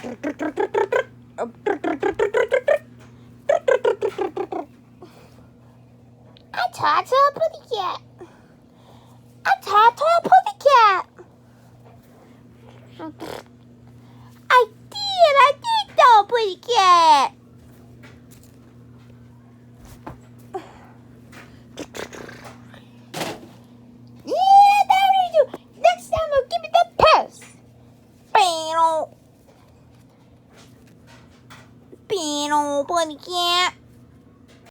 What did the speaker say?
I talked to a pussycat. I talked to a pussycat. I did though, pussycat. Yeah, that what you do. Next time I'll give me the purse. Beano, pussycat.